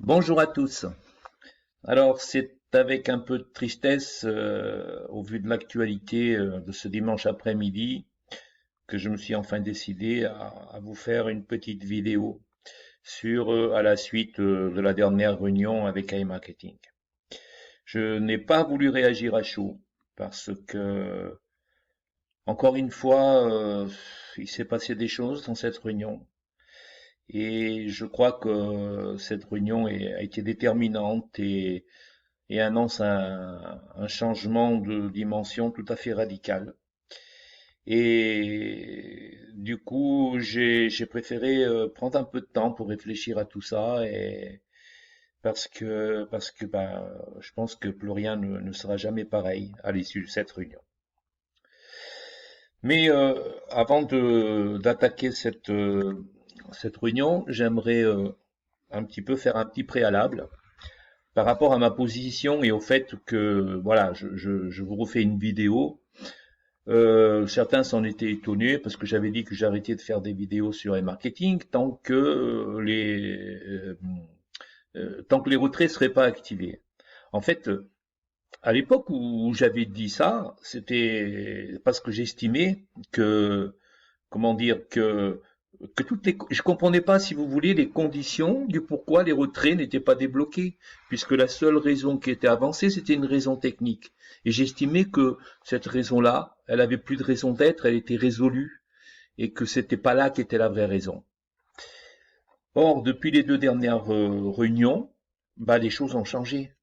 Bonjour à tous. Alors, c'est avec un peu de tristesse, au vu de l'actualité de ce dimanche après-midi, que je me suis enfin décidé à vous faire une petite vidéo sur, à la suite de la dernière réunion avec iMarketing. Je n'ai pas voulu réagir à chaud parce que, encore une fois, il s'est passé des choses dans cette réunion. Et je crois que cette réunion a été déterminante et annonce un changement de dimension tout à fait radical. Et du coup, j'ai préféré prendre un peu de temps pour réfléchir à tout ça et parce que je pense que plus rien ne sera jamais pareil à l'issue de cette réunion. Mais avant de d'attaquer cette réunion, j'aimerais un petit peu faire un petit préalable par rapport à ma position et au fait que voilà, je vous refais une vidéo. Certains s'en étaient étonnés parce que j'avais dit que j'arrêtais de faire des vidéos sur e-marketing tant que les retraits seraient pas activés. En fait, à l'époque où j'avais dit ça, c'était parce que j'estimais que, comment dire, que je comprenais pas, si vous voulez, les conditions du pourquoi les retraits n'étaient pas débloqués, puisque la seule raison qui était avancée, c'était une raison technique. Et j'estimais que cette raison-là, elle avait plus de raison d'être, elle était résolue, et que c'était pas là qu'était la vraie raison. Or, depuis les deux dernières réunions, les choses ont changé.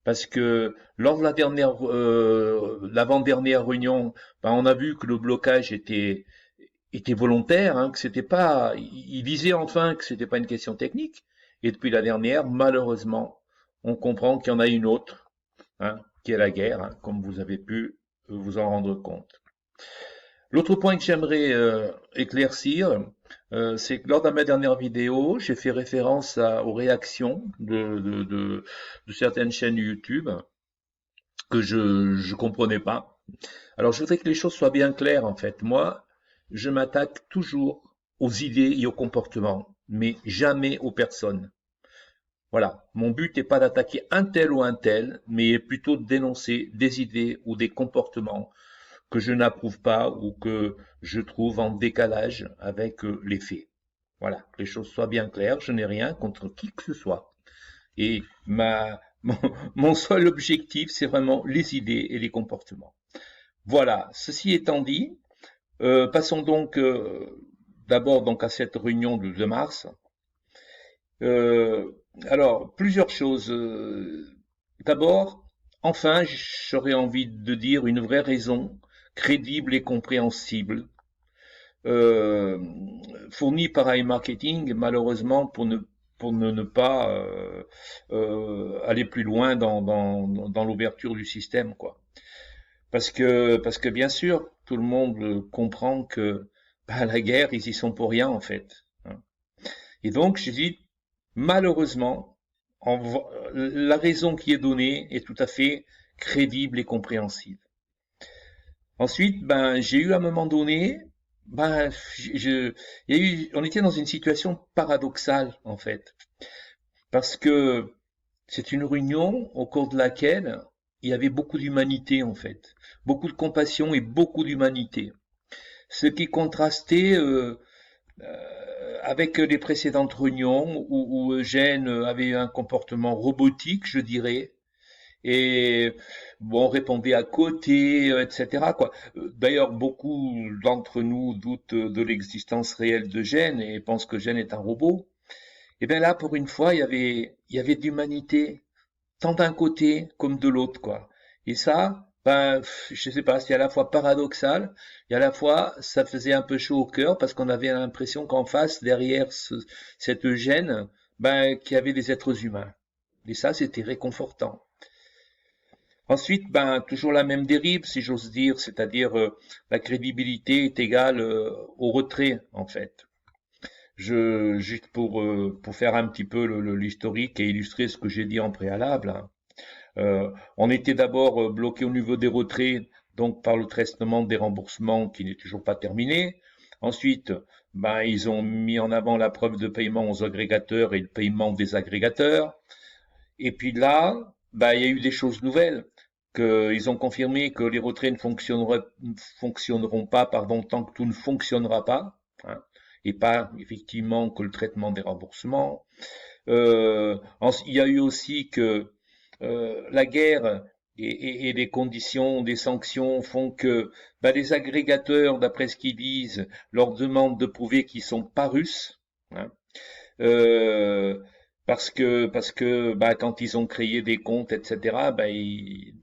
Parce que lors de l'avant-dernière réunion, on a vu que le blocage était volontaire, hein, que c'était pas, il disait enfin que c'était pas une question technique. Et depuis la dernière, malheureusement, on comprend qu'il y en a une autre, hein, qui est la guerre, hein, comme vous avez pu vous en rendre compte. L'autre point que j'aimerais éclaircir, c'est que lors de ma dernière vidéo, j'ai fait référence aux réactions de certaines chaînes YouTube que je comprenais pas. Alors, je voudrais que les choses soient bien claires, en fait. Moi, je m'attaque toujours aux idées et aux comportements, mais jamais aux personnes. Voilà. Mon but n'est pas d'attaquer un tel ou un tel, mais plutôt de dénoncer des idées ou des comportements que je n'approuve pas ou que je trouve en décalage avec les faits. Voilà. Que les choses soient bien claires. Je n'ai rien contre qui que ce soit. Et mon seul objectif, c'est vraiment les idées et les comportements. Voilà, ceci étant dit, passons donc d'abord donc à cette réunion de 2 mars. Euh, alors, plusieurs choses. D'abord, enfin, j'aurais envie de dire une vraie raison crédible et compréhensible euh, fournie par iMarketing, malheureusement pour ne pas aller plus loin dans l'ouverture du système, quoi. Parce que bien sûr, tout le monde comprend que la guerre, ils y sont pour rien en fait, hein. Et donc, je dis, malheureusement, la raison qui est donnée est tout à fait crédible et compréhensible. Ensuite, j'ai eu à un moment donné, on était dans une situation paradoxale en fait, parce que c'est une réunion au cours de laquelle il y avait beaucoup d'humanité en fait, beaucoup de compassion et beaucoup d'humanité. Ce qui contrastait avec les précédentes réunions où Eugène avait un comportement robotique, je dirais, et bon, répondait à côté, etc., quoi. D'ailleurs, beaucoup d'entre nous doutent de l'existence réelle de Gênes et pensent que Gênes est un robot. Et bien là, pour une fois, il y avait de l'humanité, tant d'un côté comme de l'autre, quoi. Et ça, je sais pas, c'est à la fois paradoxal et à la fois ça faisait un peu chaud au cœur parce qu'on avait l'impression qu'en face, derrière cette gêne, qu'il y avait des êtres humains. Et ça, c'était réconfortant. Ensuite, toujours la même dérive, si j'ose dire, c'est-à-dire la crédibilité est égale au retrait, en fait. Juste pour faire un petit peu l'historique et illustrer ce que j'ai dit en préalable, hein. On était d'abord bloqué au niveau des retraits, donc par le traitement des remboursements qui n'est toujours pas terminé. Ensuite, ben, ils ont mis en avant la preuve de paiement aux agrégateurs et le paiement des agrégateurs. Et puis là, ben, il y a eu des choses nouvelles. Ils ont confirmé que les retraits ne fonctionneront pas, pardon, tant que tout ne fonctionnera pas, hein, et pas effectivement que le traitement des remboursements. Il y a eu aussi que la guerre et les conditions des sanctions font que ben, les agrégateurs, d'après ce qu'ils disent, leur demandent de prouver qu'ils sont pas russes, hein, euh, parce que bah, quand ils ont créé des comptes, etc., bah,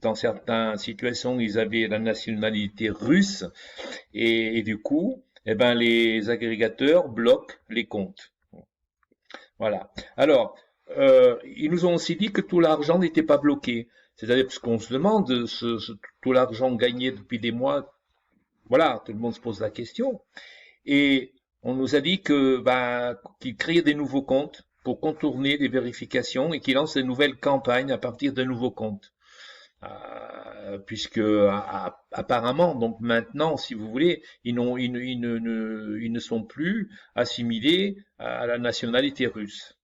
dans certaines situations, ils avaient la nationalité russe et du coup, eh ben, les agrégateurs bloquent les comptes. Voilà. Alors, ils nous ont aussi dit que tout l'argent n'était pas bloqué. C'est-à-dire parce qu'on se demande tout l'argent gagné depuis des mois. Voilà, tout le monde se pose la question. Et on nous a dit que bah, qu'ils créaient des nouveaux comptes pour contourner les vérifications et qu'ils lancent de nouvelles campagnes à partir de nouveaux comptes. Puisque apparemment, donc maintenant, si vous voulez, ils ne sont plus assimilés à la nationalité russe.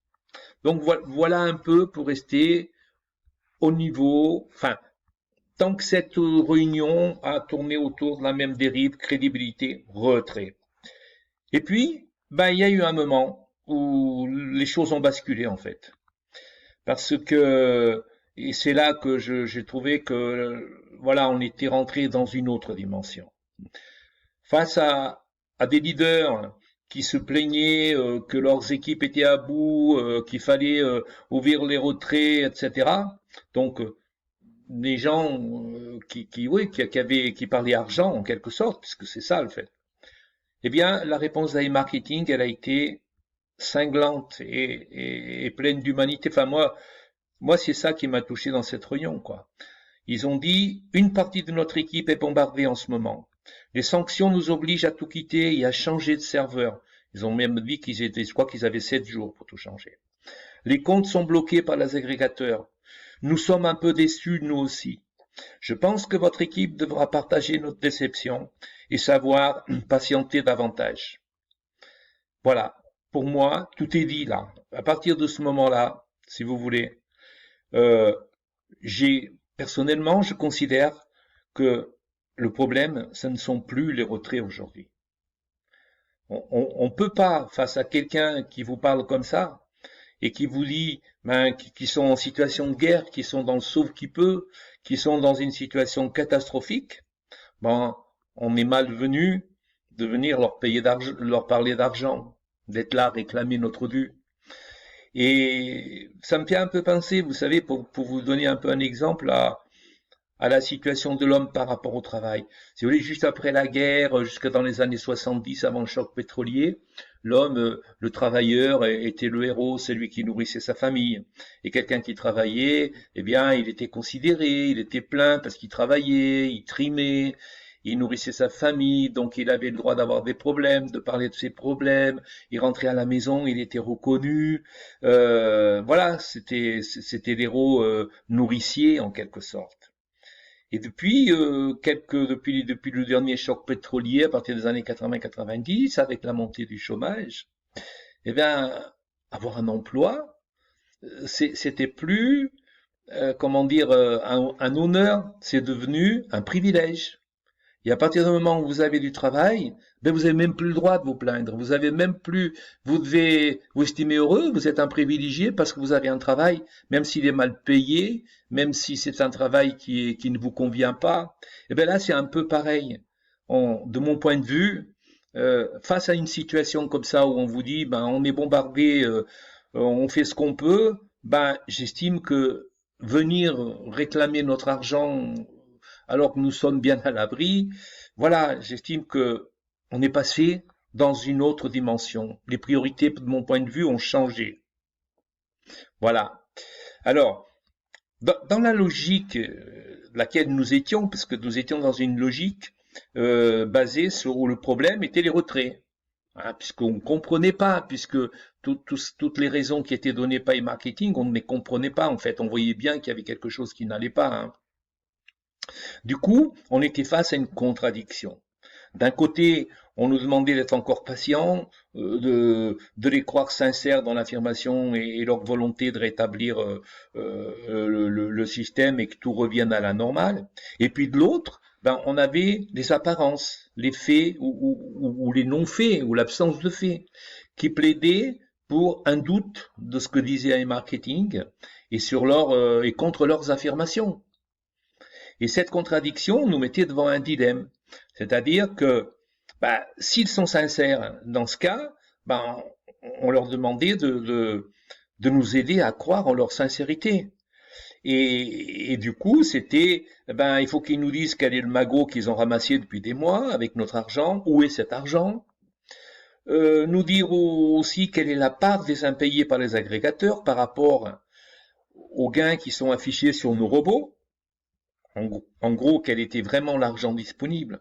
Donc voilà un peu pour rester au niveau, enfin, tant que cette réunion a tourné autour de la même dérive, crédibilité, retrait. Et puis, ben, il y a eu un moment où les choses ont basculé en fait. Parce que, et c'est là que j'ai trouvé que, voilà, on était rentré dans une autre dimension. Face à des leaders qui se plaignaient que leurs équipes étaient à bout, qu'il fallait ouvrir les retraits, etc. Donc, des gens oui, qui parlaient argent en quelque sorte, puisque c'est ça le fait. Eh bien, la réponse d'I-Marketing, elle a été cinglante et pleine d'humanité. Enfin, moi, c'est ça qui m'a touché dans cette réunion, quoi. Ils ont dit, une partie de notre équipe est bombardée en ce moment. Les sanctions nous obligent à tout quitter et à changer de serveur. Ils ont même dit je crois qu'ils avaient 7 jours pour tout changer. Les comptes sont bloqués par les agrégateurs. Nous sommes un peu déçus, nous aussi. Je pense que votre équipe devra partager notre déception et savoir patienter davantage. Voilà. Pour moi, tout est dit là. À partir de ce moment-là, si vous voulez, euh, personnellement, je considère que le problème, ce ne sont plus les retraits aujourd'hui. On peut pas, face à quelqu'un qui vous parle comme ça et qui vous dit, ben, qui sont en situation de guerre, qui sont dans le sauve qui peut, qui sont dans une situation catastrophique, ben, on est malvenu de venir leur parler d'argent, d'être là, réclamer notre dû. Et ça me fait un peu penser, vous savez, pour vous donner un peu un exemple, à la situation de l'homme par rapport au travail. Si vous voulez, juste après la guerre, jusque dans les années 70, avant le choc pétrolier, l'homme, le travailleur, était le héros, celui qui nourrissait sa famille. Et quelqu'un qui travaillait, eh bien, il était considéré, il était plaint parce qu'il travaillait, il trimait, il nourrissait sa famille, donc il avait le droit d'avoir des problèmes, de parler de ses problèmes. Il rentrait à la maison, il était reconnu. Voilà, c'était l'héros nourricier en quelque sorte. Et depuis, depuis le dernier choc pétrolier, à partir des années 80-90, avec la montée du chômage, eh bien, avoir un emploi, c'était plus, comment dire, un honneur, c'est devenu un privilège. Et à partir du moment où vous avez du travail, ben vous avez même plus le droit de vous plaindre. Vous avez même plus, vous devez vous estimer heureux, vous êtes un privilégié parce que vous avez un travail, même s'il est mal payé, même si c'est un travail qui ne vous convient pas. Et bien là, c'est un peu pareil. De mon point de vue, face à une situation comme ça où on vous dit, ben on est bombardé, on fait ce qu'on peut, ben j'estime que venir réclamer notre argent alors que nous sommes bien à l'abri. Voilà, j'estime que on est passé dans une autre dimension. Les priorités, de mon point de vue, ont changé. Voilà. Alors, dans la logique laquelle nous étions, parce que nous étions dans une logique basée sur où le problème était les retraits, hein, puisqu'on ne comprenait pas, puisque toutes les raisons qui étaient données par les marketing, on ne les comprenait pas en fait. On voyait bien qu'il y avait quelque chose qui n'allait pas. Hein. Du coup, on était face à une contradiction. D'un côté, On nous demandait d'être encore patients, de les croire sincères dans l'affirmation et leur volonté de rétablir le système et que tout revienne à la normale. Et puis de l'autre, ben, on avait les apparences, les faits ou les non-faits ou l'absence de faits qui plaidaient pour un doute de ce que disait iMarketing et et contre leurs affirmations. Et cette contradiction nous mettait devant un dilemme, c'est-à-dire que s'ils sont sincères dans ce cas, on leur demandait de nous aider à croire en leur sincérité. Et du coup, c'était, il faut qu'ils nous disent quel est le magot qu'ils ont ramassé depuis des mois avec notre argent, où est cet argent, nous dire aussi quelle est la part des impayés par les agrégateurs par rapport aux gains qui sont affichés sur nos robots. En gros, quel était vraiment l'argent disponible.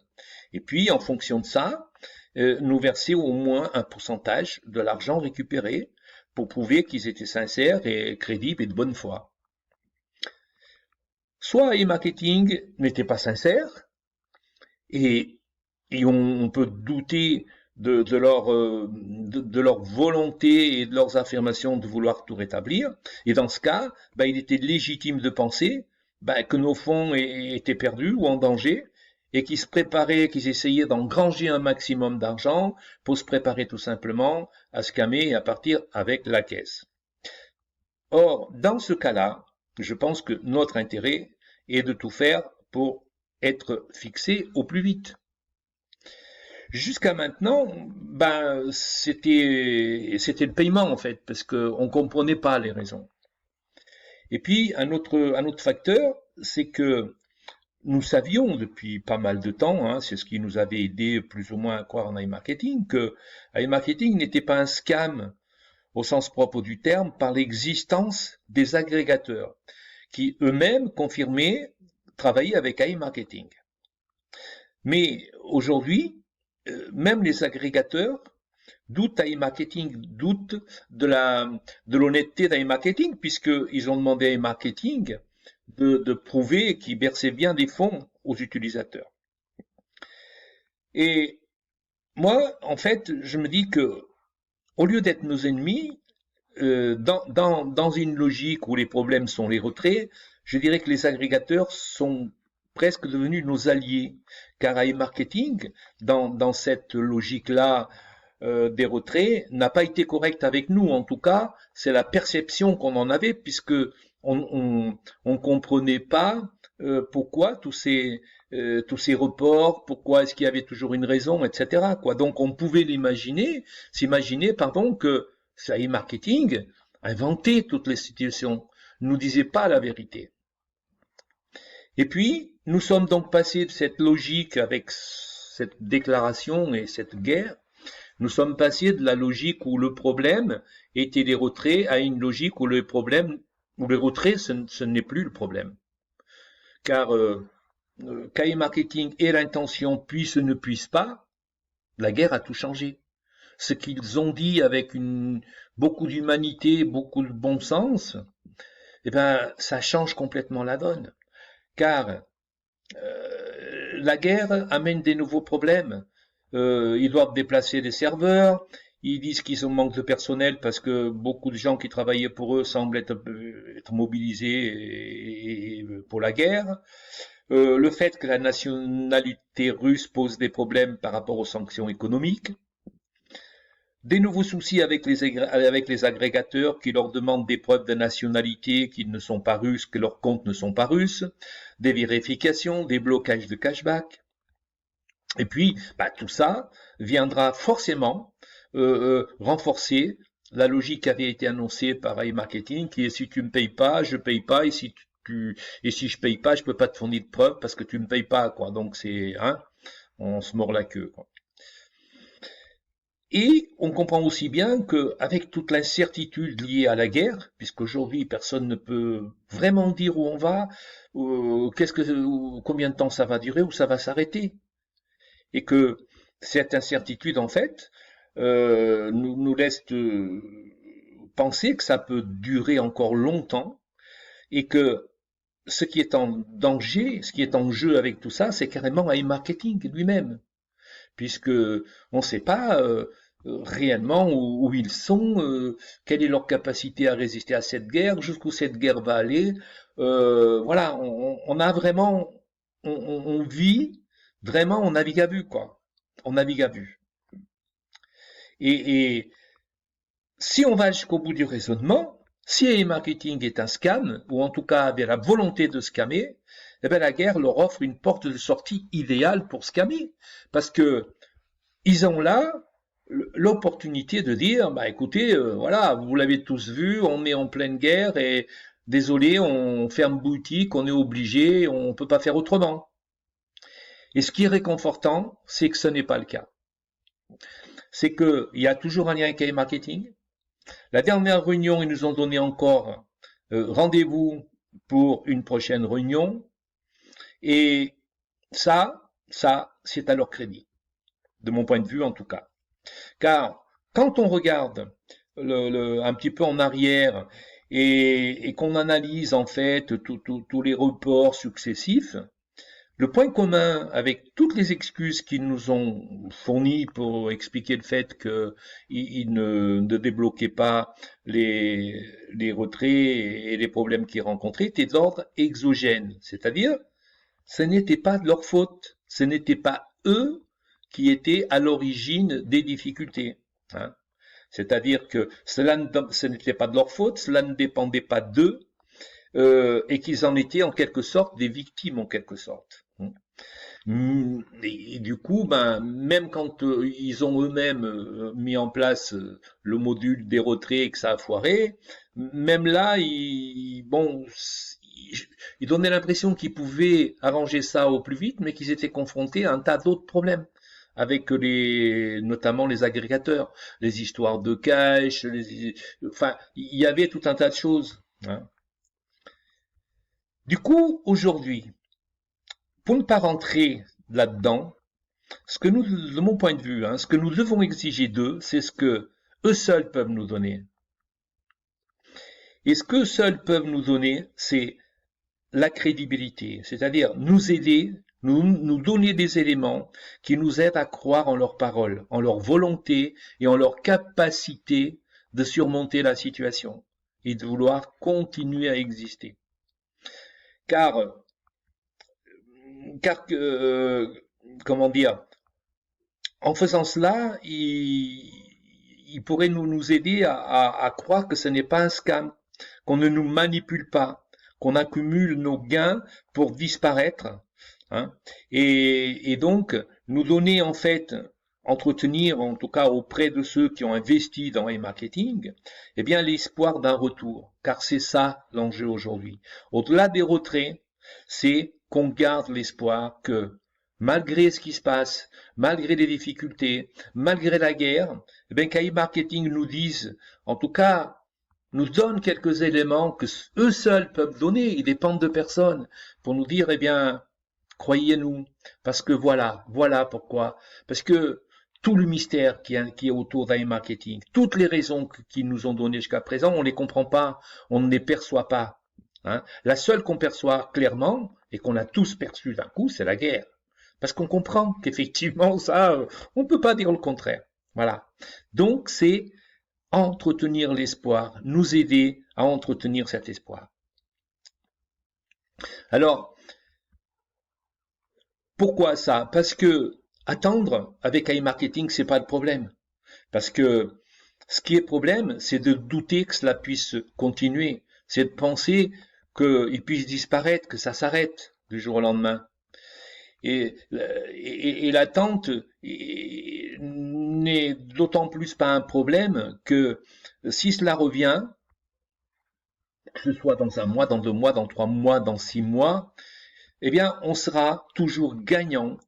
Et puis, en fonction de ça, nous verser au moins un pourcentage de l'argent récupéré pour prouver qu'ils étaient sincères et crédibles et de bonne foi. Soit e-marketing n'était pas sincère, et on peut douter de leur volonté et de leurs affirmations de vouloir tout rétablir. Et dans ce cas, il était légitime de penser que nos fonds étaient perdus ou en danger et qu'ils se préparaient, qu'ils essayaient d'engranger un maximum d'argent pour se préparer tout simplement à scammer et à partir avec la caisse. Or, dans ce cas-là, je pense que notre intérêt est de tout faire pour être fixé au plus vite. Jusqu'à maintenant, c'était le paiement en fait, parce qu'on comprenait pas les raisons. Et puis un autre facteur, c'est que nous savions depuis pas mal de temps, c'est ce qui nous avait aidé plus ou moins à croire en iMarketing, que iMarketing n'était pas un scam au sens propre du terme par l'existence des agrégateurs qui eux-mêmes confirmaient travailler avec iMarketing. Mais aujourd'hui, même les agrégateurs doutent iMarketing, doutent de l'honnêteté d'iMarketing, puisqu'ils ont demandé à iMarketing de prouver qu'ils versaient bien des fonds aux utilisateurs. Et moi, en fait, je me dis que au lieu d'être nos ennemis, dans une logique où les problèmes sont les retraits, je dirais que les agrégateurs sont presque devenus nos alliés, car iMarketing, dans cette logique-là des retraits, n'a pas été correct avec nous. En tout cas, c'est la perception qu'on en avait, puisque on comprenait pas pourquoi tous ces reports, pourquoi est-ce qu'il y avait toujours une raison, etc. Donc on pouvait s'imaginer, que iMarketing inventait toutes les situations, nous disait pas la vérité. Et puis, nous sommes donc passés de cette logique avec cette déclaration et cette guerre, nous sommes passés de la logique où le problème était les retraits à une logique où les retraits, ce n'est plus le problème. Car qu'iMarketing ait l'intention puisse ou ne puisse pas, la guerre a tout changé. Ce qu'ils ont dit avec beaucoup d'humanité, beaucoup de bon sens, ça change complètement la donne. Car la guerre amène des nouveaux problèmes. Ils doivent déplacer des serveurs, ils disent qu'ils ont manque de personnel parce que beaucoup de gens qui travaillaient pour eux semblent être mobilisés pour la guerre. Le fait que la nationalité russe pose des problèmes par rapport aux sanctions économiques. Des nouveaux soucis avec les agrégateurs qui leur demandent des preuves de nationalité qu'ils ne sont pas russes, que leurs comptes ne sont pas russes, des vérifications, des blocages de cashback. Et puis, tout ça viendra forcément renforcer la logique qui avait été annoncée par iMarketing, qui est si tu me payes pas, je paye pas, et si je paye pas, je peux pas te fournir de preuves parce que tu me payes pas, quoi. Donc on se mord la queue, quoi. Et on comprend aussi bien qu'avec toute l'incertitude liée à la guerre, puisqu'aujourd'hui personne ne peut vraiment dire où on va, combien de temps ça va durer, où ça va s'arrêter, et que cette incertitude en fait nous laisse penser que ça peut durer encore longtemps, et que ce qui est en danger, ce qui est en jeu avec tout ça, c'est carrément iMarketing lui-même. puisque on ne sait pas réellement où ils sont, quelle est leur capacité à résister à cette guerre, jusqu'où cette guerre va aller. Voilà, on a vraiment, on vit vraiment, on navigue à vue, quoi. On navigue à vue. Et si on va jusqu'au bout du raisonnement, si e-marketing est un scam, ou en tout cas avait la volonté de scammer, eh bien la guerre leur offre une porte de sortie idéale pour scammer. Parce que ils ont là l'opportunité de dire, bah écoutez, voilà, vous l'avez tous vu, on est en pleine guerre et désolé, on ferme boutique, on est obligé, on ne peut pas faire autrement. Et ce qui est réconfortant, c'est que ce n'est pas le cas. C'est qu'il y a toujours un lien avec e-marketing. La dernière réunion, ils nous ont donné encore rendez-vous pour une prochaine réunion. Et ça, c'est à leur crédit, de mon point de vue en tout cas. Car quand on regarde un petit peu en arrière et qu'on analyse en fait tous les reports successifs, le point commun avec toutes les excuses qu'ils nous ont fournies pour expliquer le fait qu'ils ne débloquaient pas les retraits et les problèmes qu'ils rencontraient était d'ordre exogène, c'est-à-dire ce n'était pas de leur faute, ce n'était pas eux qui étaient à l'origine des difficultés. Hein. C'est-à-dire que ce n'était pas de leur faute, cela ne dépendait pas d'eux, et qu'ils en étaient en quelque sorte des victimes en quelque sorte. Et du coup, ben, même quand ils ont eux-mêmes mis en place le module des retraits et que ça a foiré, même là, ils donnaient l'impression qu'ils pouvaient arranger ça au plus vite, mais qu'ils étaient confrontés à un tas d'autres problèmes avec notamment les agrégateurs, les histoires de cache, enfin, il y avait tout un tas de choses. Hein. Du coup, aujourd'hui, pour ne pas rentrer là-dedans, de mon point de vue, hein, ce que nous devons exiger d'eux, c'est ce que eux seuls peuvent nous donner. Et ce qu'eux seuls peuvent nous donner, c'est la crédibilité, c'est-à-dire nous aider, nous donner des éléments qui nous aident à croire en leurs paroles, en leur volonté et en leur capacité de surmonter la situation et de vouloir continuer à exister. Car comment dire, en faisant cela, il pourrait nous aider à croire que ce n'est pas un scam, qu'on ne nous manipule pas, qu'on accumule nos gains pour disparaître, hein, et donc nous donner en fait, entretenir en tout cas auprès de ceux qui ont investi dans les marketing, eh bien l'espoir d'un retour, car c'est ça l'enjeu aujourd'hui. Au-delà des retraits, c'est qu'on garde l'espoir que malgré ce qui se passe, malgré les difficultés, malgré la guerre, eh bien qu'e-marketing nous dise, en tout cas, nous donne quelques éléments que eux seuls peuvent donner, ils dépendent de personne, pour nous dire, eh bien, croyez-nous, parce que voilà pourquoi, parce que tout le mystère qui est autour d'e-marketing, toutes les raisons qu'ils nous ont données jusqu'à présent, on ne les comprend pas, on ne les perçoit pas. Hein. La seule qu'on perçoit clairement, et qu'on a tous perçu d'un coup, c'est la guerre. Parce qu'on comprend qu'effectivement, ça, on ne peut pas dire le contraire. Voilà. Donc, c'est entretenir l'espoir, nous aider à entretenir cet espoir. Alors, pourquoi ça? Parce que attendre avec iMarketing, c'est pas le problème. Parce que ce qui est problème, c'est de douter que cela puisse continuer. C'est de penser qu'il puisse disparaître, que ça s'arrête du jour au lendemain. Et l'attente n'est d'autant plus pas un problème que si cela revient, que ce soit dans un mois, dans 2 mois, dans 3 mois, dans 6 mois, eh bien, on sera toujours gagnant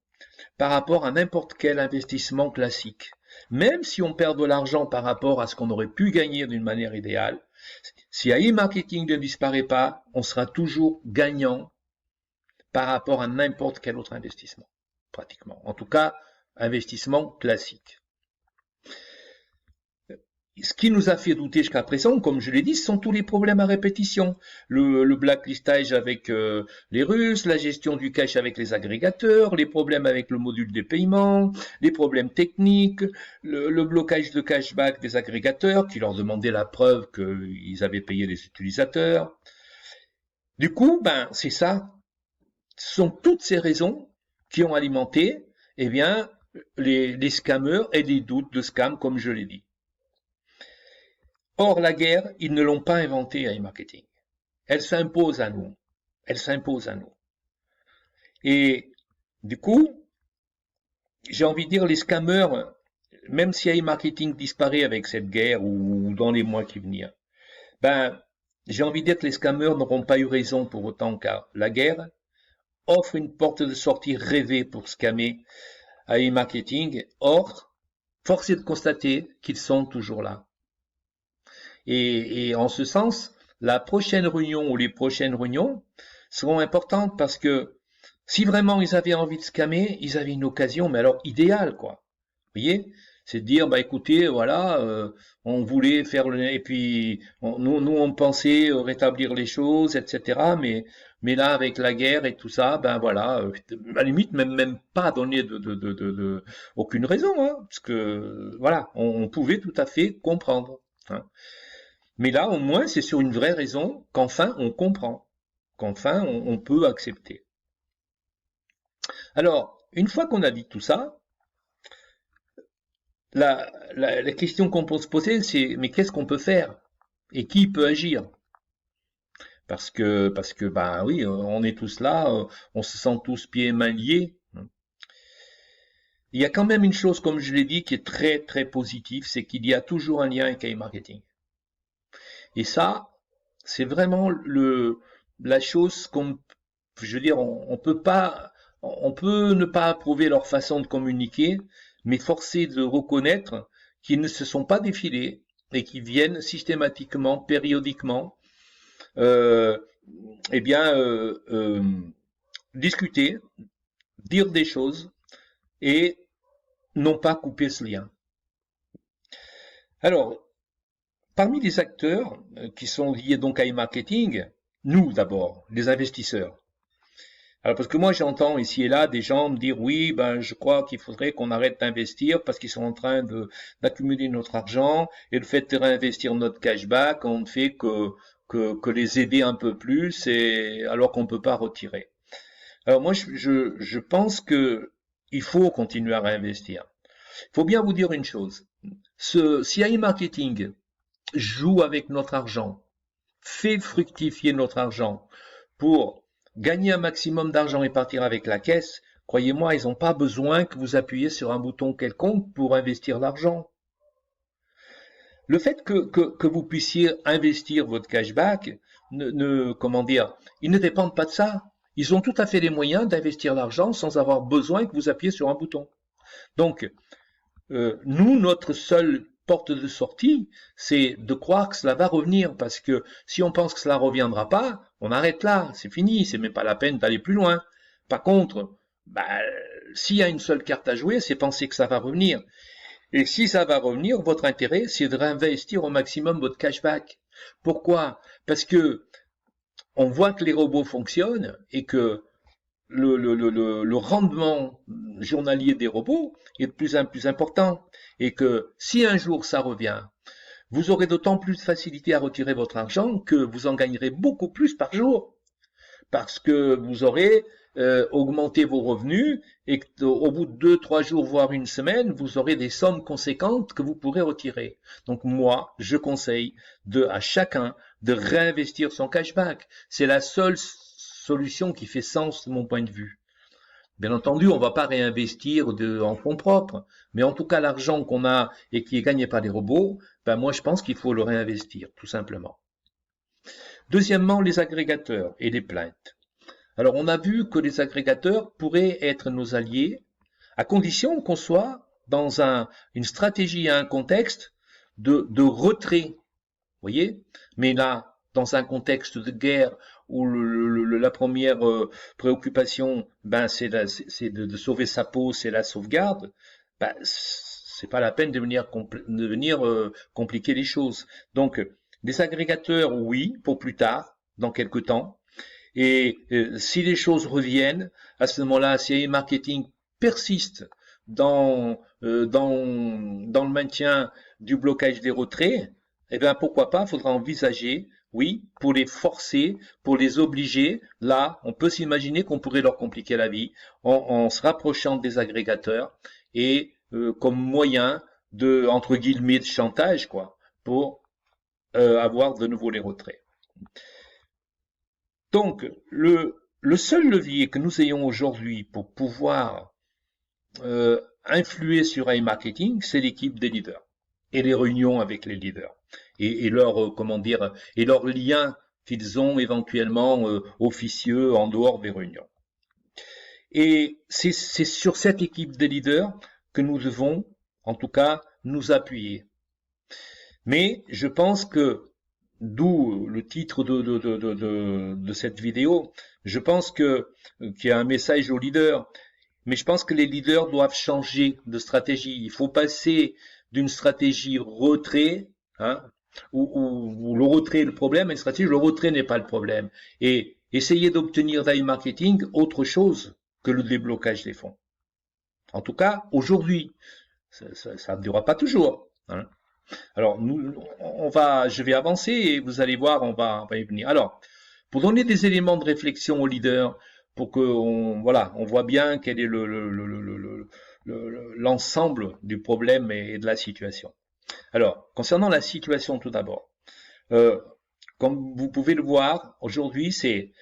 par rapport à n'importe quel investissement classique. Même si on perd de l'argent par rapport à ce qu'on aurait pu gagner d'une manière idéale, si e-marketing ne disparaît pas, on sera toujours gagnant par rapport à n'importe quel autre investissement, pratiquement. En tout cas, investissement classique. ce qui nous a fait douter jusqu'à présent, comme je l'ai dit, ce sont tous les problèmes à répétition. Le blacklistage avec les Russes, la gestion du cash avec les agrégateurs, les problèmes avec le module des paiements, les problèmes techniques, le blocage de cashback des agrégateurs qui leur demandaient la preuve qu'ils avaient payé les utilisateurs. Du coup, ben c'est ça. Ce sont toutes ces raisons qui ont alimenté, eh bien, les scammers et les doutes de scam, comme je l'ai dit. Or, la guerre, ils ne l'ont pas inventée à e-marketing. Elle s'impose à nous. Elle s'impose à nous. Et du coup, j'ai envie de dire, les scammers, même si e-marketing disparaît avec cette guerre ou dans les mois qui viennent, ben, j'ai envie de dire que les scammers n'auront pas eu raison pour autant, car la guerre offre une porte de sortie rêvée pour scammer à e-marketing. Or, force est de constater qu'ils sont toujours là. Et en ce sens, la prochaine réunion ou les prochaines réunions seront importantes parce que si vraiment ils avaient envie de scammer, ils avaient une occasion, mais alors idéale, quoi. Vous voyez? C'est de dire, bah écoutez, voilà, on voulait faire et puis nous on pensait rétablir les choses, etc. Mais là avec la guerre et tout ça, ben voilà, à la limite même pas donner aucune raison, hein, parce que voilà, on pouvait tout à fait comprendre. Hein. Mais là, au moins, c'est sur une vraie raison qu'enfin on comprend, qu'enfin on peut accepter. Alors, une fois qu'on a dit tout ça, la question qu'on peut se poser, c'est mais qu'est-ce qu'on peut faire et qui peut agir? Parce que bah oui, on est tous là, on se sent tous pieds et mains liés. Il y a quand même une chose, comme je l'ai dit, qui est très très positive, c'est qu'il y a toujours un lien avec e-marketing. Et ça, c'est vraiment la chose je veux dire, on peut ne pas approuver leur façon de communiquer, mais forcer de reconnaître qu'ils ne se sont pas défilés et qu'ils viennent systématiquement, périodiquement, euh, eh bien, discuter, dire des choses et non pas couper ce lien. Alors, parmi les acteurs qui sont liés donc à e-marketing, nous d'abord, les investisseurs. Alors parce que moi j'entends ici et là des gens me dire oui, ben je crois qu'il faudrait qu'on arrête d'investir parce qu'ils sont en train d'accumuler notre argent et le fait de réinvestir notre cashback, on ne fait que les aider un peu plus et alors qu'on ne peut pas retirer. Alors moi je pense que il faut continuer à réinvestir. Il faut bien vous dire une chose. Si e-marketing joue avec notre argent, fait fructifier notre argent pour gagner un maximum d'argent et partir avec la caisse, croyez-moi, ils n'ont pas besoin que vous appuyiez sur un bouton quelconque pour investir l'argent. Le fait que vous puissiez investir votre cashback, comment dire, ils ne dépendent pas de ça. Ils ont tout à fait les moyens d'investir l'argent sans avoir besoin que vous appuyiez sur un bouton. Donc, nous, notre seule porte de sortie, c'est de croire que cela va revenir, parce que si on pense que cela ne reviendra pas, on arrête là, c'est fini, c'est même pas la peine d'aller plus loin. Par contre, bah, s'il y a une seule carte à jouer, c'est penser que ça va revenir. Et si ça va revenir, votre intérêt, c'est de réinvestir au maximum votre cashback. Pourquoi? Parce que on voit que les robots fonctionnent et que le rendement journalier des robots est de plus en plus important et que si un jour ça revient, vous aurez d'autant plus de facilité à retirer votre argent que vous en gagnerez beaucoup plus par jour parce que vous aurez augmenté vos revenus et qu'au bout de 2-3 jours, voire une semaine, vous aurez des sommes conséquentes que vous pourrez retirer. Donc moi, je conseille à chacun de réinvestir son cashback. C'est la seule solution qui fait sens de mon point de vue. Bien entendu, on ne va pas réinvestir en fonds propres, mais en tout cas l'argent qu'on a et qui est gagné par les robots, ben moi je pense qu'il faut le réinvestir, tout simplement. Deuxièmement, les agrégateurs et les plaintes. Alors on a vu que les agrégateurs pourraient être nos alliés, à condition qu'on soit dans une stratégie et un contexte de retrait, vous voyez. Mais là, dans un contexte de guerre où la première préoccupation, ben, c'est de sauver sa peau, c'est la sauvegarde, ben, c'est pas la peine de venir compliquer les choses. Donc, des agrégateurs, oui, pour plus tard, dans quelques temps. Et si les choses reviennent, à ce moment-là, si e-marketing persiste dans le maintien du blocage des retraits, eh bien pourquoi pas, il faudra envisager, oui, pour les forcer, pour les obliger. Là, on peut s'imaginer qu'on pourrait leur compliquer la vie en se rapprochant des agrégateurs et comme moyen de, entre guillemets, de chantage, quoi, pour avoir de nouveau les retraits. Donc, le seul levier que nous ayons aujourd'hui pour pouvoir influer sur iMarketing, c'est l'équipe des leaders et les réunions avec les leaders et leur comment dire et leurs liens qu'ils ont éventuellement officieux en dehors des réunions. Et c'est sur cette équipe des leaders que nous devons, en tout cas, nous appuyer. Mais je pense que, d'où le titre de cette vidéo, je pense qu'il y a un message aux leaders. Mais je pense que les leaders doivent changer de stratégie. Il faut passer d'une stratégie retrait, hein, où le retrait est le problème, à une stratégie où le retrait n'est pas le problème. Et essayer d'obtenir d'iMarketing autre chose que le déblocage des fonds. En tout cas, aujourd'hui, ça ne durera pas toujours. Hein. Alors, je vais avancer et vous allez voir, on va y venir. Alors, pour donner des éléments de réflexion aux leaders, pour que on voit bien quel est l'ensemble du problème et de la situation. Alors, concernant la situation tout d'abord, comme vous pouvez le voir, aujourd'hui, c'est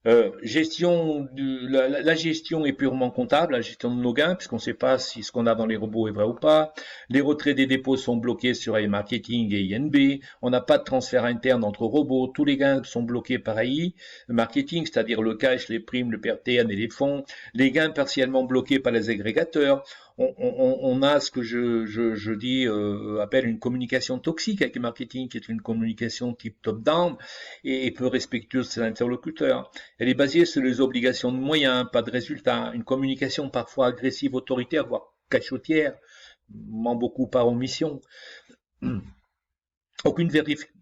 la gestion est purement comptable, la gestion de nos gains, puisqu'on ne sait pas si ce qu'on a dans les robots est vrai ou pas. Les retraits des dépôts sont bloqués sur iMarketing et INB. On n'a pas de transfert interne entre robots. Tous les gains sont bloqués par AI Marketing, c'est-à-dire le cash, les primes, le PRTN et les fonds. Les gains partiellement bloqués par les agrégateurs. On a ce que je dis appelle une communication toxique avec le marketing, qui est une communication type top-down et peu respectueuse de ses interlocuteurs. Elle est basée sur les obligations de moyens, pas de résultats, une communication parfois agressive, autoritaire, voire cachotière, beaucoup par omission. Aucune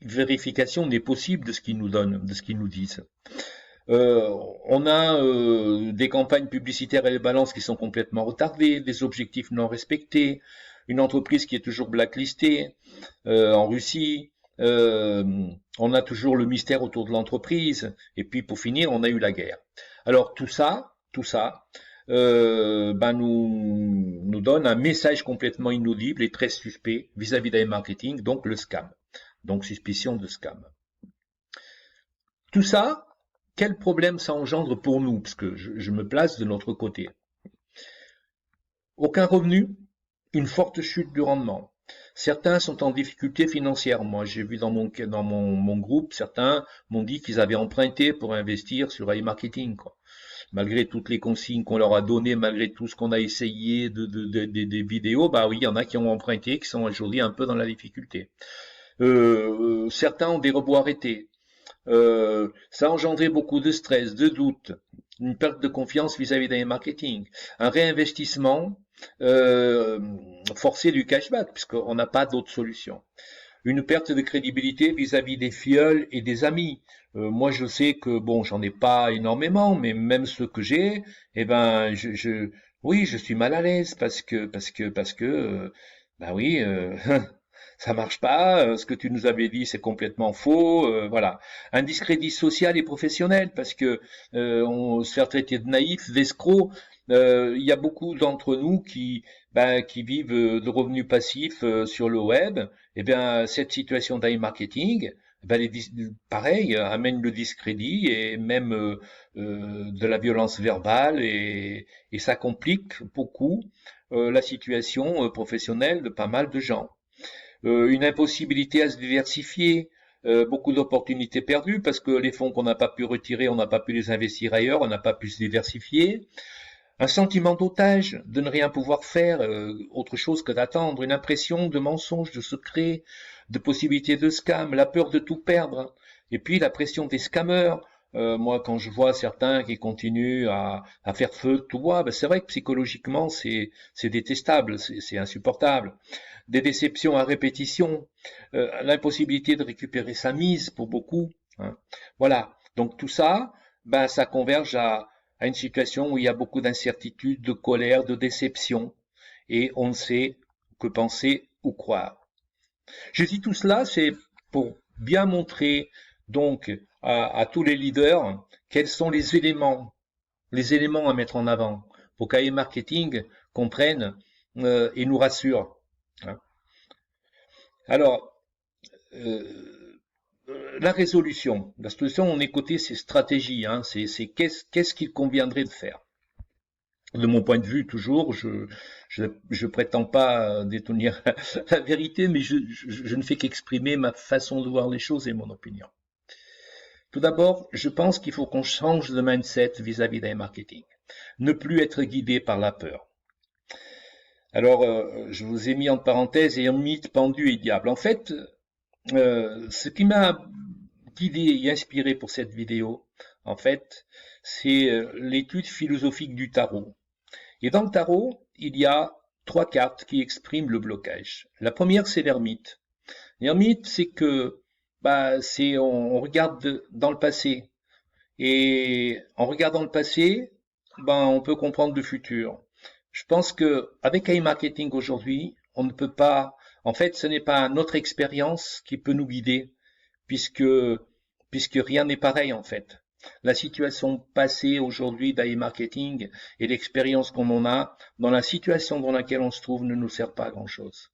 vérification n'est possible de ce qu'ils nous donnent, de ce qu'ils nous disent. On a des campagnes publicitaires et les balances qui sont complètement retardées, des objectifs non respectés, une entreprise qui est toujours blacklistée en Russie. On a toujours le mystère autour de l'entreprise, et puis pour finir, on a eu la guerre. Alors tout ça, nous donne un message complètement inaudible et très suspect vis-à-vis d'iMarketing, donc le scam, donc suspicion de scam. Tout ça, quel problème ça engendre pour nous, parce que je me place de notre côté. Aucun revenu, une forte chute du rendement. Certains sont en difficulté financière. Moi, j'ai vu dans mon groupe, certains m'ont dit qu'ils avaient emprunté pour investir sur iMarketing, quoi. Malgré toutes les consignes qu'on leur a données, malgré tout ce qu'on a essayé des vidéos, bah oui, il y en a qui ont emprunté, qui sont aujourd'hui un peu dans la difficulté. Certains ont des robots arrêtés. Ça a engendré beaucoup de stress, de doute, une perte de confiance vis-à-vis d'un marketing, un réinvestissement forcé du cashback, puisqu'on n'a pas d'autre solution. Une perte de crédibilité vis-à-vis des filleuls et des amis. Moi, je sais que bon, j'en ai pas énormément, mais même ceux que j'ai, eh ben, oui, je suis mal à l'aise parce que, bah oui. Ça marche pas, ce que tu nous avais dit c'est complètement faux, voilà. Un discrédit social et professionnel parce que on se fait traiter de naïf, d'escroc. Il y a beaucoup d'entre nous qui vivent de revenus passifs sur le web. Eh bien, cette situation d'iMarketing, pareil, amène le discrédit et même de la violence verbale et ça complique beaucoup la situation professionnelle de pas mal de gens. Une impossibilité à se diversifier, beaucoup d'opportunités perdues parce que les fonds qu'on n'a pas pu retirer, on n'a pas pu les investir ailleurs, on n'a pas pu se diversifier. Un sentiment d'otage, de ne rien pouvoir faire, autre chose que d'attendre, une impression de mensonge, de secret, de possibilité de scam, la peur de tout perdre, et puis la pression des scammers, Moi, quand je vois certains qui continuent à faire feu de tout bois, ben, c'est vrai que psychologiquement, c'est détestable, c'est insupportable. Des déceptions à répétition, l'impossibilité de récupérer sa mise pour beaucoup, hein. Voilà. Donc tout ça, ben, ça converge à une situation où il y a beaucoup d'incertitude, de colère, de déception, et on ne sait que penser ou croire. Je dis tout cela, c'est pour bien montrer donc à tous les leaders quels sont les éléments à mettre en avant pour qu'AE Marketing comprenne et nous rassure, hein. Alors, euh, la résolution. La solution, on est côté, c'est stratégie, hein, c'est qu'est-ce qu'il conviendrait de faire. De mon point de vue, toujours, je prétends pas détenir la vérité, mais je ne fais qu'exprimer ma façon de voir les choses et mon opinion. Tout d'abord, je pense qu'il faut qu'on change de mindset vis-à-vis d'un marketing. Ne plus être guidé par la peur. Alors, je vous ai mis en parenthèse mythe, pendu et diable. En fait, ce qui m'a guidé et inspiré pour cette vidéo, en fait, c'est l'étude philosophique du tarot. Et dans le tarot, il y a 3 cartes qui expriment le blocage. La première, c'est l'ermite. L'ermite, c'est que on regarde dans le passé. Et en regardant le passé, on peut comprendre le futur. Je pense que avec iMarketing aujourd'hui, on ne peut pas, en fait, ce n'est pas notre expérience qui peut nous guider, puisque, puisque rien n'est pareil, en fait. La situation passée aujourd'hui d'iMarketing et l'expérience qu'on en a dans la situation dans laquelle on se trouve ne nous sert pas à grand chose.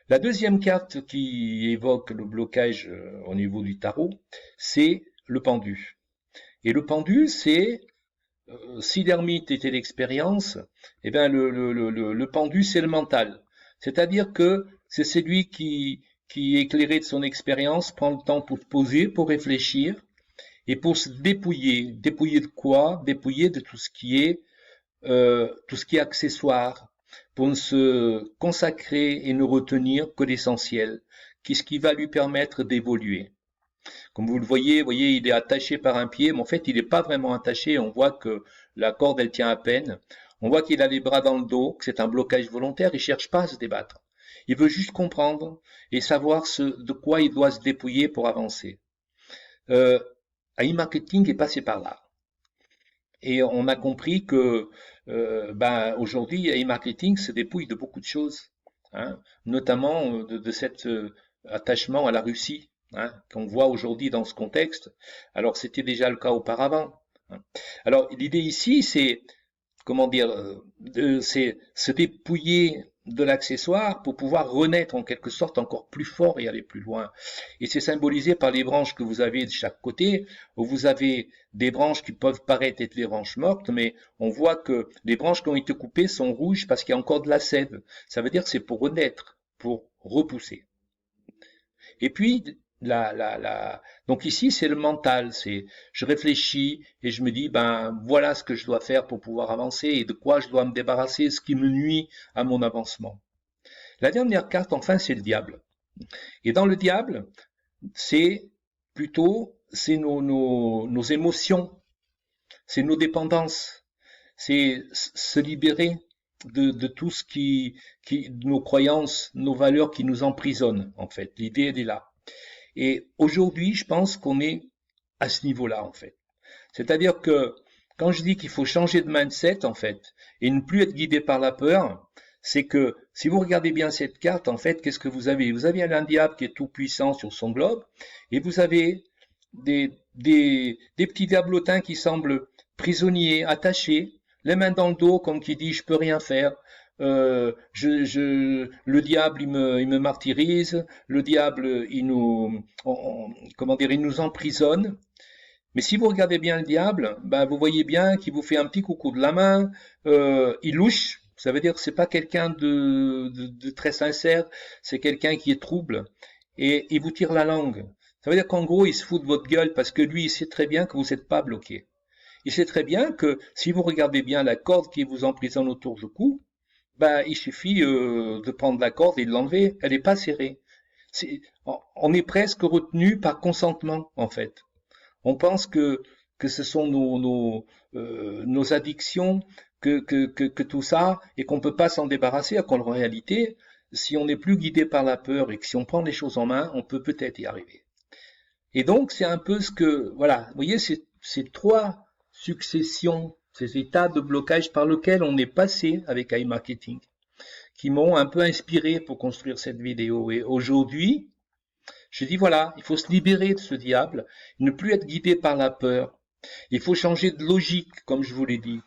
La deuxième carte qui évoque le blocage au niveau du tarot, c'est le pendu. Et le pendu, c'est, si l'ermite était l'expérience, eh bien le pendu, c'est le mental. C'est-à-dire que c'est celui qui, éclairé de son expérience, prend le temps pour se poser, pour réfléchir, et pour se dépouiller. Dépouiller de quoi? Dépouiller de tout ce qui est accessoire, pour ne se consacrer et ne retenir que l'essentiel, ce qui va lui permettre d'évoluer. Comme vous le voyez, il est attaché par un pied, mais en fait, il n'est pas vraiment attaché. On voit que la corde, elle tient à peine. On voit qu'il a les bras dans le dos, que c'est un blocage volontaire. Il cherche pas à se débattre. Il veut juste comprendre et savoir de quoi il doit se dépouiller pour avancer. iMarketing est passé par là. Et on a compris que aujourd'hui, iMarketing se dépouille de beaucoup de choses, hein, notamment de cet attachement à la Russie, hein, qu'on voit aujourd'hui dans ce contexte. Alors c'était déjà le cas auparavant, hein. Alors l'idée ici, c'est comment dire, c'est se dépouiller de l'accessoire pour pouvoir renaître en quelque sorte encore plus fort et aller plus loin. Et c'est symbolisé par les branches que vous avez de chaque côté, où vous avez des branches qui peuvent paraître être des branches mortes, mais on voit que les branches qui ont été coupées sont rouges parce qu'il y a encore de la sève. Ça veut dire que c'est pour renaître, pour repousser. Et puis, donc ici, c'est le mental, c'est je réfléchis et je me dis, voilà ce que je dois faire pour pouvoir avancer et de quoi je dois me débarrasser, ce qui me nuit à mon avancement. La dernière carte, enfin, c'est le diable. Et dans le diable, c'est plutôt, c'est nos émotions, c'est nos dépendances, c'est se libérer de tout ce de nos croyances, nos valeurs qui nous emprisonnent, en fait. L'idée, elle est là. Et aujourd'hui, je pense qu'on est à ce niveau-là, en fait. C'est-à-dire que quand je dis qu'il faut changer de mindset, en fait, et ne plus être guidé par la peur, c'est que si vous regardez bien cette carte, en fait, qu'est-ce que vous avez? Vous avez un diable qui est tout puissant sur son globe, et vous avez des petits diablotins qui semblent prisonniers, attachés, les mains dans le dos, comme qui dit je peux rien faire. Le diable, il me martyrise, le diable, il nous emprisonne. Mais si vous regardez bien le diable, vous voyez bien qu'il vous fait un petit coucou de la main, il louche. Ça veut dire que c'est pas quelqu'un de très sincère, c'est quelqu'un qui est trouble et il vous tire la langue. Ça veut dire qu'en gros, il se fout de votre gueule parce que lui, il sait très bien que vous n'êtes pas bloqué. Il sait très bien que si vous regardez bien la corde qui vous emprisonne autour du cou, il suffit de prendre la corde et de l'enlever. Elle n'est pas serrée. On est presque retenu par consentement, en fait. On pense que ce sont nos addictions, que tout ça, et qu'on peut pas s'en débarrasser, alors qu'en réalité, si on n'est plus guidé par la peur et que si on prend les choses en main, on peut peut-être y arriver. Et donc, c'est un peu ce que, voilà, vous voyez, ces trois successions, ces états de blocage par lesquels on est passé avec iMarketing, qui m'ont un peu inspiré pour construire cette vidéo. Et aujourd'hui, je dis voilà, il faut se libérer de ce diable, ne plus être guidé par la peur. Il faut changer de logique, comme je vous l'ai dit.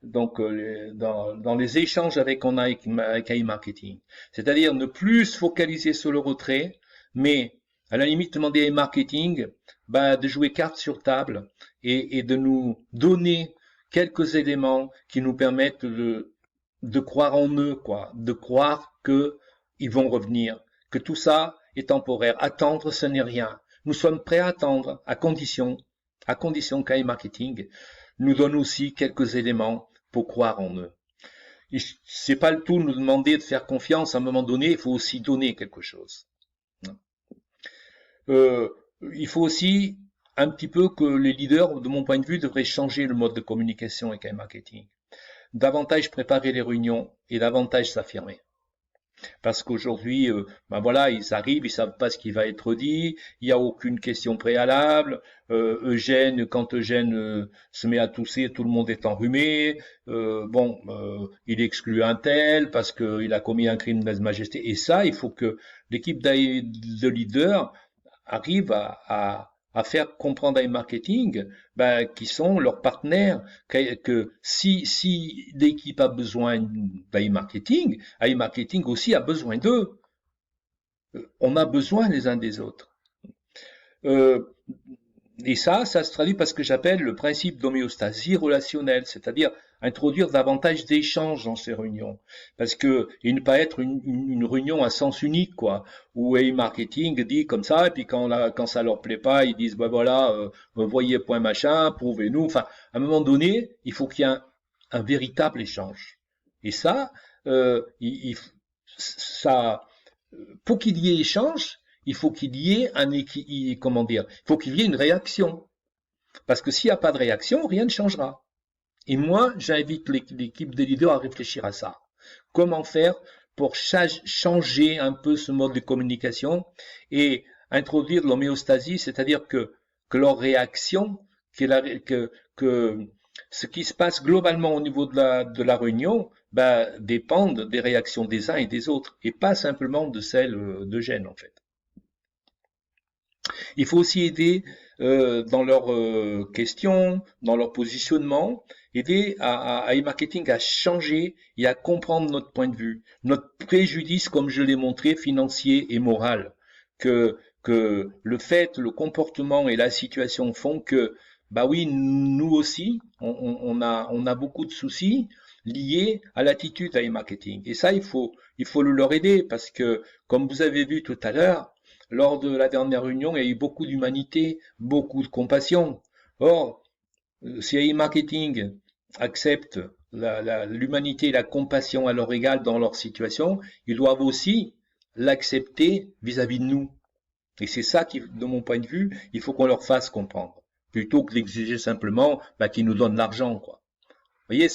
Donc, dans les échanges avec iMarketing. C'est-à-dire ne plus se focaliser sur le retrait, mais à la limite demander à iMarketing de jouer carte sur table et de nous donner quelques éléments qui nous permettent de croire en eux, quoi, de croire qu'ils vont revenir, que tout ça est temporaire. Attendre, ce n'est rien. Nous sommes prêts à attendre, à condition qu'iMarketing nous donne aussi quelques éléments pour croire en eux. C'est pas le tout de nous demander de faire confiance. À un moment donné, il faut aussi donner quelque chose. Il faut aussi un petit peu que les leaders, de mon point de vue, devraient changer le mode de communication avec iMarketing. Davantage préparer les réunions et davantage s'affirmer. Parce qu'aujourd'hui, voilà, ils arrivent, ils savent pas ce qui va être dit, il n'y a aucune question préalable. Quand Eugène se met à tousser, tout le monde est enrhumé. Il exclut un tel parce qu'il a commis un crime de lèse-majesté. Et ça, il faut que l'équipe de leaders arrive à faire comprendre à iMarketing qui sont leurs partenaires, que si l'équipe a besoin d'iMarketing, iMarketing aussi a besoin d'eux. On a besoin les uns des autres. Et ça se traduit par ce que j'appelle le principe d'homéostasie relationnelle, c'est-à-dire introduire davantage d'échanges dans ces réunions. Parce que, et ne pas être une réunion à sens unique, quoi, où iMarketing dit comme ça, et puis quand ça leur plaît pas, ils disent, voyez point machin, prouvez-nous. Enfin, à un moment donné, il faut qu'il y ait un véritable échange. Et ça, pour qu'il y ait échange, il faut qu'il y ait il faut qu'il y ait une réaction. Parce que s'il n'y a pas de réaction, rien ne changera. Et moi, j'invite l'équipe des leaders à réfléchir à ça. Comment faire pour changer un peu ce mode de communication et introduire de l'homéostasie, c'est-à-dire que leur réaction, que ce qui se passe globalement au niveau de la réunion, dépendent des réactions des uns et des autres, et pas simplement de celles d'Eugène, en fait. Il faut aussi aider dans leurs questions, dans leur positionnement, aider à iMarketing à changer et à comprendre notre point de vue, notre préjudice, comme je l'ai montré, financier et moral, que le fait, le comportement et la situation font que, oui, nous aussi, on a beaucoup de soucis liés à l'attitude à iMarketing. Et ça, il faut leur aider parce que, comme vous avez vu tout à l'heure, lors de la dernière réunion, il y a eu beaucoup d'humanité, beaucoup de compassion. Or, si iMarketing accepte l'humanité et la compassion à leur égal dans leur situation, ils doivent aussi l'accepter vis-à-vis de nous. Et c'est ça qui, de mon point de vue, il faut qu'on leur fasse comprendre, plutôt que d'exiger simplement qu'ils nous donnent l'argent, quoi. Vous voyez,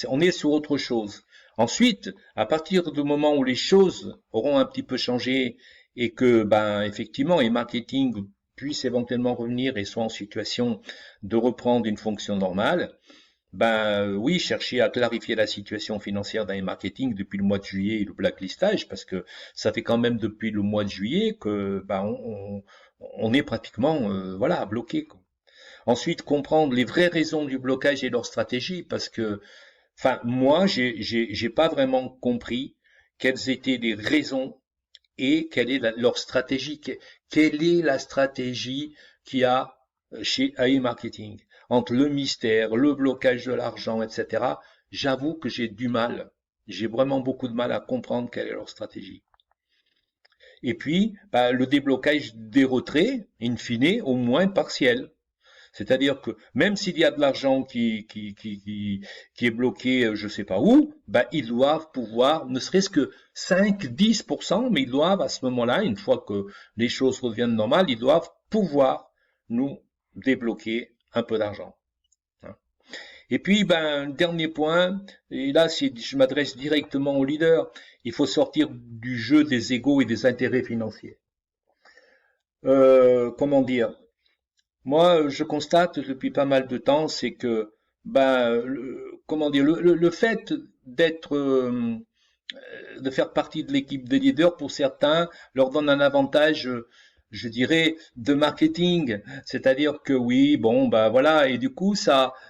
on est sur autre chose. Ensuite, à partir du moment où les choses auront un petit peu changé et que, effectivement, iMarketing puisse éventuellement revenir et soit en situation de reprendre une fonction normale, oui, chercher à clarifier la situation financière d'iMarketing depuis le mois de juillet et le blacklistage, parce que ça fait quand même depuis le mois de juillet que on est pratiquement bloqué, quoi. Ensuite, comprendre les vraies raisons du blocage et leur stratégie, parce que moi, j'ai pas vraiment compris quelles étaient les raisons et quelle est leur stratégie, quelle est la stratégie qu'il y a chez iMarketing entre le mystère, le blocage de l'argent, etc. J'avoue que j'ai vraiment beaucoup de mal à comprendre quelle est leur stratégie. Et puis, le déblocage des retraits, in fine, au moins partiel. C'est-à-dire que même s'il y a de l'argent qui est bloqué, je sais pas où, ils doivent pouvoir, ne serait-ce que 5-10%, mais ils doivent à ce moment-là, une fois que les choses reviennent normales, ils doivent pouvoir nous débloquer un peu d'argent. Et puis, dernier point, et là, je m'adresse directement aux leaders, il faut sortir du jeu des égos et des intérêts financiers. Comment dire? Moi, je constate depuis pas mal de temps, c'est que, le fait d'être, de faire partie de l'équipe des leaders, pour certains, leur donne un avantage, je dirais, de marketing. C'est-à-dire que oui, voilà, et du coup,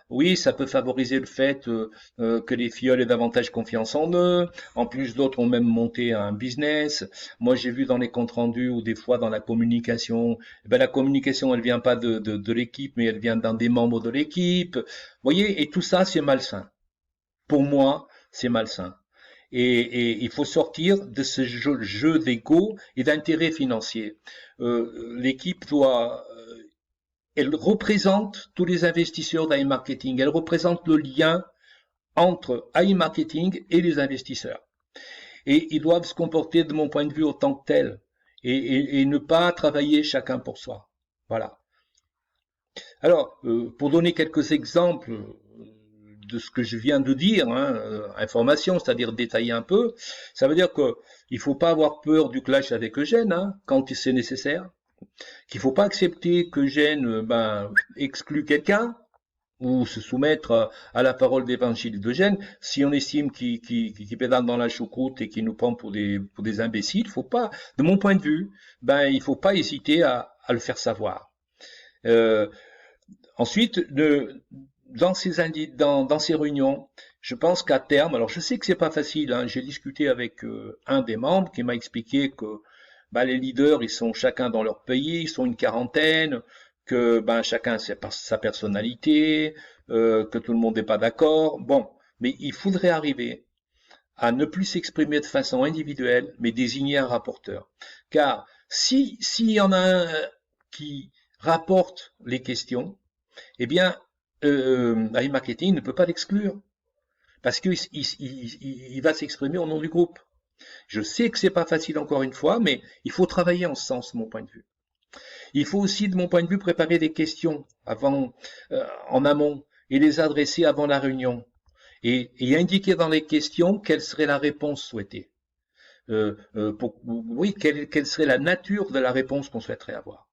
oui, ça peut favoriser le fait que les filles aient davantage confiance en eux. En plus, d'autres ont même monté un business. Moi, j'ai vu dans les comptes rendus ou des fois dans la communication, la communication, elle vient pas de l'équipe, mais elle vient d'un des membres de l'équipe. Vous voyez, et tout ça, c'est malsain. Pour moi, c'est malsain. Et il faut sortir de ce jeu d'ego et d'intérêts financiers. L'équipe elle représente tous les investisseurs d'iMarketing. Elle représente le lien entre iMarketing et les investisseurs. Et ils doivent se comporter, de mon point de vue, autant que tels. Et ne pas travailler chacun pour soi. Voilà. Alors, pour donner quelques exemples de ce que je viens de dire, information, c'est-à-dire détailler un peu, ça veut dire que il faut pas avoir peur du clash avec Eugène quand c'est nécessaire, qu'il faut pas accepter qu'Eugène exclue quelqu'un ou se soumettre à la parole d'évangile d'Eugène. Si on estime qu'il pédale dans la choucroute et qu'il nous prend pour des imbéciles, faut pas, de mon point de vue, il faut pas hésiter à le faire savoir. Ensuite, dans ces réunions, je pense qu'à terme, alors je sais que c'est pas facile, j'ai discuté avec un des membres qui m'a expliqué que les leaders, ils sont chacun dans leur pays, ils sont une quarantaine, que chacun a sa personnalité, que tout le monde n'est pas d'accord. Bon, mais il faudrait arriver à ne plus s'exprimer de façon individuelle, mais désigner un rapporteur. Car s'il y en a un qui rapporte les questions, eh bien, iMarketing ne peut pas l'exclure parce qu'il va s'exprimer au nom du groupe. Je sais que c'est pas facile encore une fois, mais il faut travailler en ce sens, de mon point de vue. Il faut aussi, de mon point de vue, préparer des questions en amont et les adresser avant la réunion et indiquer dans les questions quelle serait la réponse souhaitée. Quelle serait la nature de la réponse qu'on souhaiterait avoir,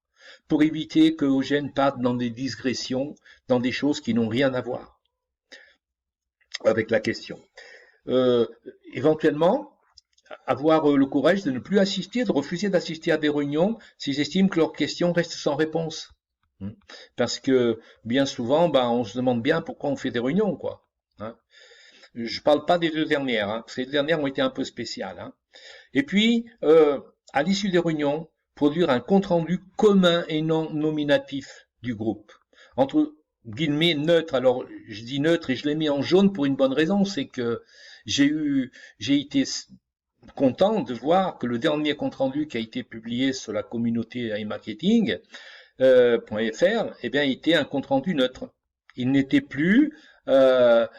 pour éviter que Eugène parte dans des digressions, dans des choses qui n'ont rien à voir avec la question. Éventuellement, avoir le courage de ne plus assister, de refuser d'assister à des réunions s'ils estiment que leurs questions restent sans réponse. Parce que bien souvent, on se demande bien pourquoi on fait des réunions, quoi. Je parle pas des deux dernières, parce que les dernières ont été un peu spéciales. Et puis, à l'issue des réunions, produire un compte-rendu commun et non nominatif du groupe. Entre guillemets neutre. Alors, je dis neutre et je l'ai mis en jaune pour une bonne raison, c'est que j'ai été content de voir que le dernier compte-rendu qui a été publié sur la communauté iMarketing.fr, était un compte-rendu neutre. Il n'était plus à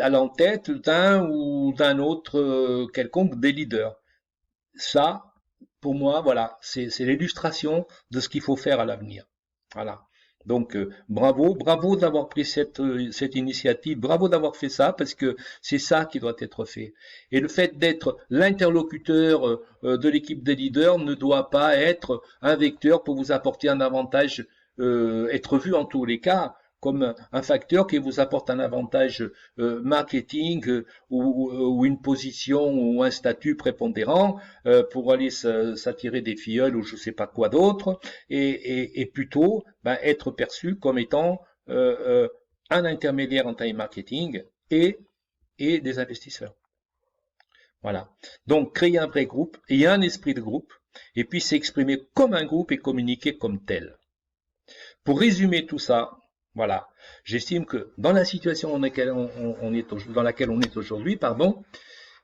l'entête d'un ou d'un autre quelconque des leaders. Ça, pour moi, voilà, c'est l'illustration de ce qu'il faut faire à l'avenir. Voilà. Donc bravo d'avoir pris cette initiative, bravo d'avoir fait ça, parce que c'est ça qui doit être fait. Et le fait d'être l'interlocuteur de l'équipe des leaders ne doit pas être un vecteur pour vous apporter un avantage, être vu en tous les cas comme un facteur qui vous apporte un avantage marketing ou une position ou un statut prépondérant pour aller s'attirer des filleuls ou je sais pas quoi d'autre, et plutôt être perçu comme étant un intermédiaire en time marketing et des investisseurs. Voilà. Donc créer un vrai groupe et un esprit de groupe, et puis s'exprimer comme un groupe et communiquer comme tel. Pour résumer tout ça, voilà, j'estime que dans la situation dans laquelle on est aujourd'hui,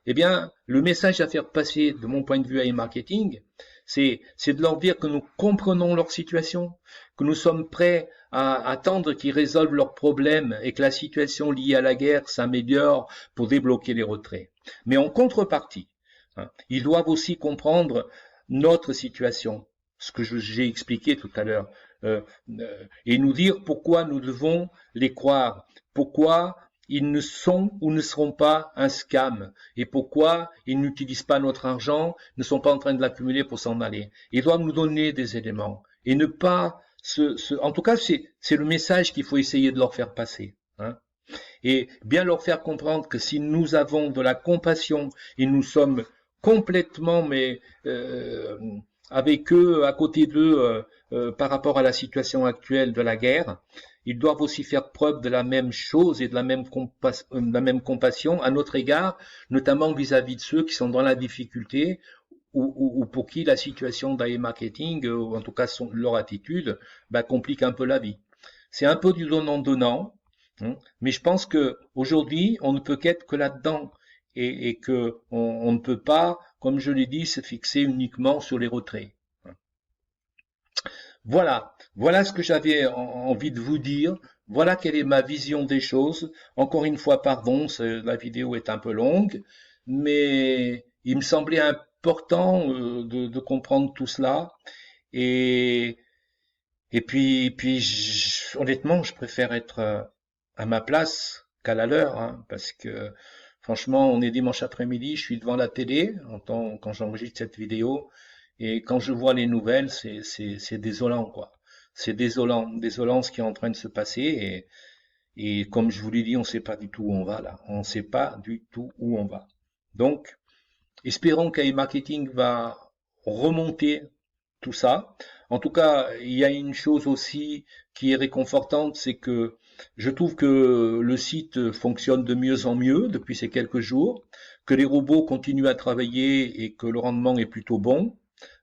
eh bien, le message à faire passer, de mon point de vue, à iMarketing, c'est de leur dire que nous comprenons leur situation, que nous sommes prêts à attendre qu'ils résolvent leurs problèmes et que la situation liée à la guerre s'améliore pour débloquer les retraits. Mais en contrepartie, ils doivent aussi comprendre notre situation, ce que j'ai expliqué tout à l'heure. et nous dire pourquoi nous devons les croire, pourquoi ils ne sont ou ne seront pas un scam et pourquoi ils n'utilisent pas notre argent, ne sont pas en train de l'accumuler pour s'en aller. Ils doivent nous donner des éléments et ne pas en tout cas, c'est le message qu'il faut essayer de leur faire passer. Hein. Et bien leur faire comprendre que si nous avons de la compassion et nous sommes complètement, mais avec eux, à côté d'eux, par rapport à la situation actuelle de la guerre, ils doivent aussi faire preuve de la même chose et de la même compassion à notre égard, notamment vis-à-vis de ceux qui sont dans la difficulté ou pour qui la situation d'AE Marketing, ou en tout cas leur attitude, complique un peu la vie. C'est un peu du donnant-donnant, hein, mais je pense que aujourd'hui, on ne peut qu'être que là-dedans et que on ne peut pas, comme je l'ai dit, se fixer uniquement sur les retraits. Voilà, voilà ce que j'avais envie de vous dire. Voilà quelle est ma vision des choses. Encore une fois, pardon, la vidéo est un peu longue, mais il me semblait important de comprendre tout cela. Et, honnêtement, je préfère être à ma place qu'à la leur, hein, parce que franchement, on est dimanche après-midi, je suis devant la télé quand j'enregistre cette vidéo, et quand je vois les nouvelles, c'est désolant, quoi. C'est désolant ce qui est en train de se passer, et comme je vous l'ai dit, on ne sait pas du tout où on va là. On ne sait pas du tout où on va. Donc, espérons qu'E-Marketing va remonter tout ça. En tout cas, il y a une chose aussi qui est réconfortante, c'est que je trouve que le site fonctionne de mieux en mieux depuis ces quelques jours, que les robots continuent à travailler et que le rendement est plutôt bon,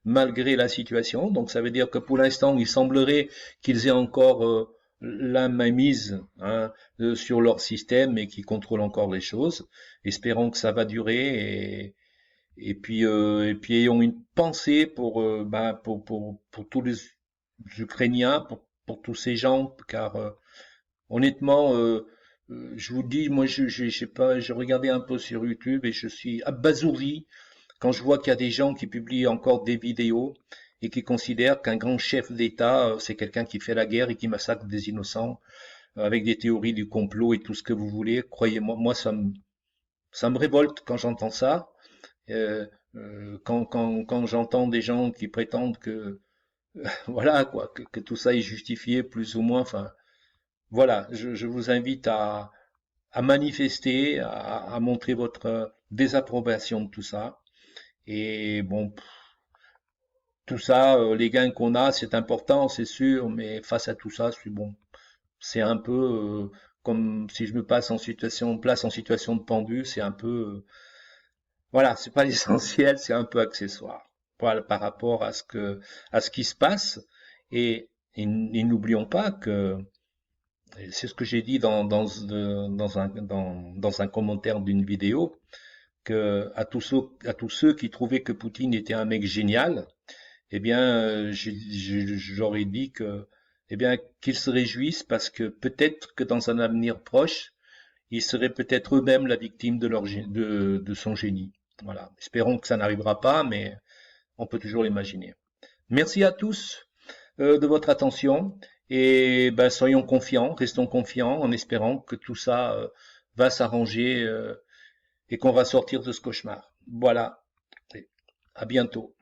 malgré la situation. Donc ça veut dire que pour l'instant, il semblerait qu'ils aient encore la mainmise, hein, sur leur système et qu'ils contrôlent encore les choses. Espérons que ça va durer et puis ayons une pensée pour tous les Ukrainiens, pour tous ces gens, car honnêtement, je vous dis, moi, je sais pas, je regardais un peu sur YouTube et je suis abasourdi quand je vois qu'il y a des gens qui publient encore des vidéos et qui considèrent qu'un grand chef d'État, c'est quelqu'un qui fait la guerre et qui massacre des innocents avec des théories du complot et tout ce que vous voulez. Croyez-moi, moi, ça me révolte quand j'entends ça. Euh, quand j'entends des gens qui prétendent que voilà quoi, que tout ça est justifié plus ou moins. Enfin, voilà, je vous invite à manifester, à montrer votre désapprobation de tout ça. Et bon, tout ça, les gains qu'on a, c'est important, c'est sûr, mais face à tout ça, c'est un peu comme si je me place en situation de pendu, c'est un peu voilà, c'est pas l'essentiel, c'est un peu accessoire. Voilà, par rapport à ce qui se passe. Et n'oublions pas que, c'est ce que j'ai dit dans un commentaire d'une vidéo, que à tous ceux qui trouvaient que Poutine était un mec génial, eh bien, j'aurais dit que, eh bien, qu'ils se réjouissent parce que peut-être que dans un avenir proche, ils seraient peut-être eux-mêmes la victime de son génie. Voilà. Espérons que ça n'arrivera pas, mais on peut toujours l'imaginer. Merci à tous de votre attention et soyons confiants, restons confiants en espérant que tout ça va s'arranger et qu'on va sortir de ce cauchemar. Voilà. À bientôt.